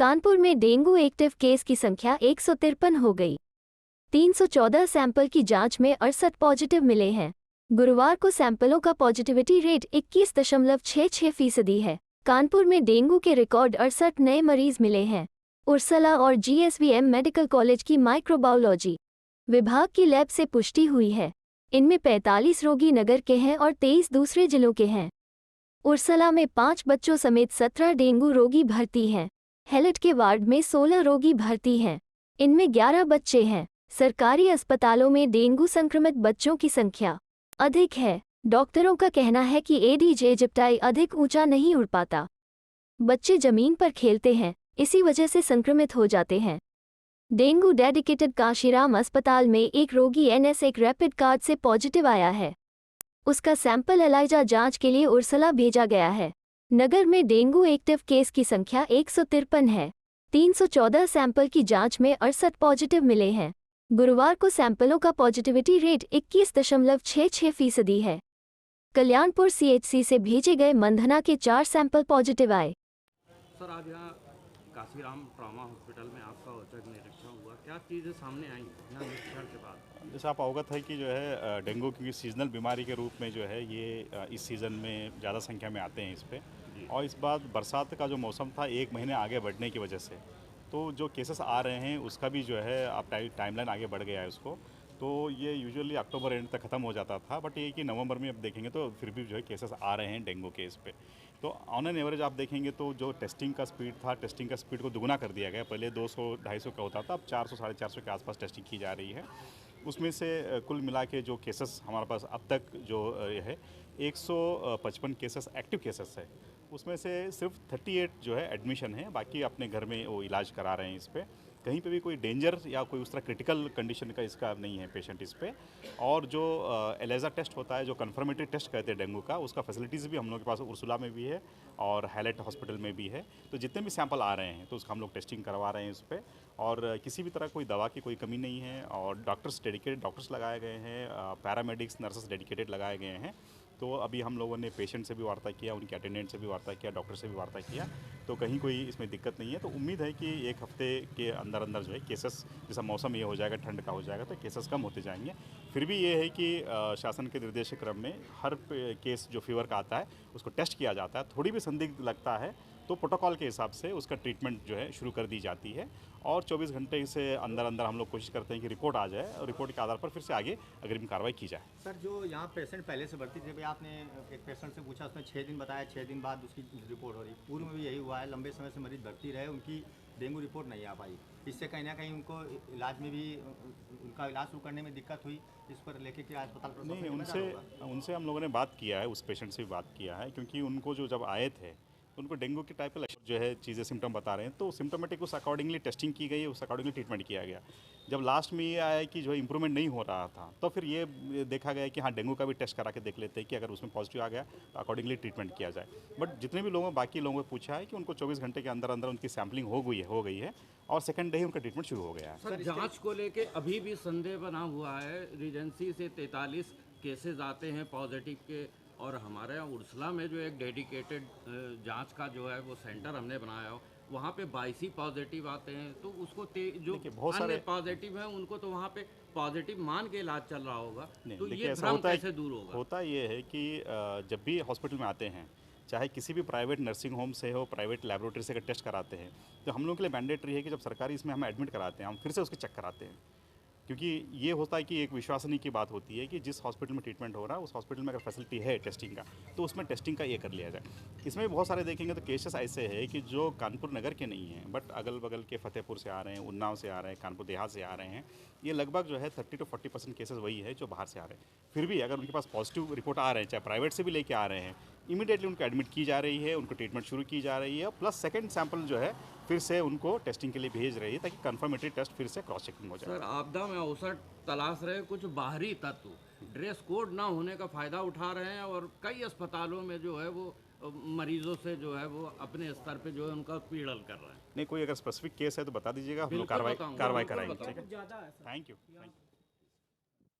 कानपुर में dengue active case की संख्या 153 हो गई। 314 सैंपल की जांच में 68 पॉजिटिव मिले हैं। गुरुवार को सैंपलों का पॉजिटिविटी रेट 21.66% है। कानपुर में डेंगू के रिकॉर्ड 68 नए मरीज मिले हैं। उर्सला और जीएसवीएम मेडिकल कॉलेज की माइक्रोबायोलॉजी विभाग की लैब से पुष्टि हुई है। इनमें 45 रोगी नगर के हैं और 23 दूसरे जिलों के हैं। उर्सला में 5 बच्चों समेत 17 डेंगू रोगी भर्ती हैं। हेलेट के वार्ड में 16 रोगी भर्ती हैं। इनमें 11 बच्चे हैं। सरकारी अस्पतालों में डेंगू संक्रमित बच्चों की संख्या अधिक है। डॉक्टरों का कहना है कि एडिस एजिप्टाई अधिक ऊंचा नहीं उड़ पाता। बच्चे जमीन पर खेलते हैं, इसी वजह से संक्रमित हो जाते हैं। डेंगू डेडिकेटेड काशीराम अस्पताल में एक रोगी एनएस एक रैपिड कार्ड से पॉजिटिव आया है। उसका सैंपल एलाइजा जांच के लिए उर्सला भेजा गया है। नगर में डेंगू एक्टिव केस की संख्या 153 है। 314 सैंपल की जांच में 68 पॉजिटिव मिले हैं। गुरुवार को सैंपलों का पॉजिटिविटी रेट 21.66% है। कल्याणपुर सीएचसी से भेजे गए मंधना के 4 सैंपल पॉजिटिव आए। सर, आज यहाँ काशीराम ट्रॉमा हॉस्पिटल में आपका औचक निरीक्षण हुआ, क्या चीज़ें सामने आई यहाँ निरीक्षण के बाद? जैसे आप अवगत है कि जो है डेंगू की सीजनल बीमारी के रूप में जो है ये इस सीज़न में ज़्यादा संख्या में आते हैं इस पे। और इस बार बरसात का जो मौसम था 1 महीने आगे बढ़ने की वजह से तो जो केसेस आ रहे हैं उसका भी जो है आप टाइमलाइन आगे बढ़ गया है उसको। तो ये यूजुअली अक्टूबर एंड तक ख़त्म हो जाता था, बट ये कि नवंबर में अब देखेंगे तो फिर भी जो है केसेस आ रहे हैं डेंगू के इस पे। तो ऑन एन एवरेज आप देखेंगे तो जो टेस्टिंग का स्पीड था, टेस्टिंग का स्पीड को दुगुना कर दिया गया। पहले 200-250 का होता था, अब 400 साढ़े 400 के आसपास टेस्टिंग की जा रही है। उसमें से कुल मिला के जो केसेस हमारे पास अब तक जो है 155 केसेस एक्टिव केसेस है। उसमें से सिर्फ 38 जो है एडमिशन है, बाकी अपने घर में वो इलाज करा रहे हैं इस पर। कहीं पे भी कोई डेंजर या कोई उस तरह क्रिटिकल कंडीशन का इसका नहीं है पेशेंट इस पे। और जो एलेजा टेस्ट होता है, जो कन्फर्मेटरी टेस्ट कहते हैं डेंगू का, उसका फैसिलिटीज़ भी हम लोग के पास उर्सुला में भी है और हैलेट हॉस्पिटल में भी है। तो जितने भी सैंपल आ रहे हैं तो उसका हम लोग टेस्टिंग करवा रहे हैं इस पर। और किसी भी तरह कोई दवा की कोई कमी नहीं है। और डॉक्टर्स डेडिकेटेड डॉक्टर्स लगाए गए हैं, पैरामेडिक्स नर्सेस डेडिकेटेड लगाए गए हैं। तो अभी हम लोगों ने पेशेंट से भी वार्ता किया, उनके अटेंडेंट से भी वार्ता किया, डॉक्टर से भी वार्ता किया, तो कहीं कोई इसमें दिक्कत नहीं है। तो उम्मीद है कि 1 हफ्ते के अंदर अंदर जो है केसेस, जैसा मौसम ये हो जाएगा, ठंड का हो जाएगा, तो केसेस कम होते जाएंगे। फिर भी ये है कि शासन के निर्देश क्रम में हर केस जो फीवर का आता है उसको टेस्ट किया जाता है। थोड़ी भी संदिग्ध लगता है तो प्रोटोकॉल के हिसाब से उसका ट्रीटमेंट जो है शुरू कर दी जाती है। और 24 घंटे से अंदर अंदर हम लोग कोशिश करते हैं कि रिपोर्ट आ जाए और रिपोर्ट के आधार पर फिर से आगे अग्रिम कार्रवाई की जाए। सर, जो यहाँ पेशेंट पहले से भर्ती थे, भाई आपने एक पेशेंट से पूछा, उसने 6 दिन बताया, 6 दिन बाद उसकी रिपोर्ट हो रही। पूर्व में भी यही हुआ है, लंबे समय से मरीज भर्ती रहे, उनकी डेंगू रिपोर्ट नहीं आ पाई। इससे कहीं ना कहीं उनको इलाज में भी, उनका इलाज शुरू करने में दिक्कत हुई। इस पर लेके कि अस्पताल नहीं, उनसे हम लोगों ने बात किया है, उस पेशेंट से भी बात किया है, क्योंकि उनको जो जब आए थे उनको डेंगू के टाइप का जो है चीज़ें सिम्टम बता रहे हैं, तो सिम्टोमेटिक उस अकॉर्डिंगली टेस्टिंग की गई, उस अकॉर्डिंगली ट्रीटमेंट किया गया। जब लास्ट में ये आया कि जो है इंप्रूवमेंट नहीं हो रहा था, तो फिर ये देखा गया कि हाँ, डेंगू का भी टेस्ट करा के देख लेते हैं कि अगर उसमें पॉजिटिव आ गया तो अकॉर्डिंगली ट्रीटमेंट किया जाए। बट जितने भी लोगों, बाकी लोगों को पूछा है कि उनको 24 घंटे के अंदर अंदर उनकी सैम्पलिंग हो गई है और सेकंड डे ही उनका ट्रीटमेंट शुरू हो गया है। सर, जांच को लेके अभी भी संदेह बना हुआ है। रीजेंसी से 43 केसेज आते हैं पॉजिटिव के, और हमारे यहाँ उर्सला में जो एक डेडिकेटेड जांच का जो है वो सेंटर हमने बनाया हो, वहाँ पे 22 ही पॉजिटिव आते हैं। तो उसको जो बहुत सारे पॉजिटिव हैं उनको तो वहाँ पे पॉजिटिव मान के इलाज चल रहा होगा, तो ये ऐसा भ्रम होता है, कैसे दूर होगा? होता ये है कि जब भी हॉस्पिटल में आते हैं, चाहे किसी भी प्राइवेट नर्सिंग होम से हो, प्राइवेट लेबोरेटरी से अगर टेस्ट कराते हैं, तो हम लोग के लिए मैंडेटरी है कि जब सरकारी इसमें हम एडमिट कराते हैं, हम फिर से उसके चेक कराते हैं। क्योंकि ये होता है कि एक विश्वसनीय की बात होती है कि जिस हॉस्पिटल में ट्रीटमेंट हो रहा है उस हॉस्पिटल में अगर फैसिलिटी है टेस्टिंग का, तो उसमें टेस्टिंग का ये कर लिया जाए। इसमें बहुत सारे देखेंगे तो केसेस ऐसे हैं कि जो कानपुर नगर के नहीं हैं, बट अगल बगल के फतेहपुर से आ रहे हैं, उन्नाव से आ रहे हैं, कानपुर देहात से आ रहे हैं। ये लगभग जो है 30 to 40% केसेस वही है जो बाहर से आ रहे हैं। फिर भी अगर उनके पास पॉजिटिव रिपोर्ट आ रहे हैं, चाहे प्राइवेट से भी लेके आ रहे हैं, इमीडिएटली उनको एडमिट की जा रही है, उनको ट्रीटमेंट शुरू की जा रही है, प्लस सेकंड सैंपल जो है फिर से उनको टेस्टिंग के लिए भेज रही है, ताकि कन्फर्मेटरी टेस्ट फिर से क्रॉस चेकिंग हो जाए। सर, आपदा में अवसर तलाश रहे कुछ बाहरी तत्व ड्रेस कोड ना होने का फ़ायदा उठा रहे हैं, और कई अस्पतालों में जो है वो मरीजों से जो है वो अपने स्तर पे जो है उनका पीड़न कर रहे हैं। नहीं, कोई अगर स्पेसिफिक केस है तो बता दीजिएगा, हम लोग कार्रवाई कराएंगे। ठीक है, थैंक यू।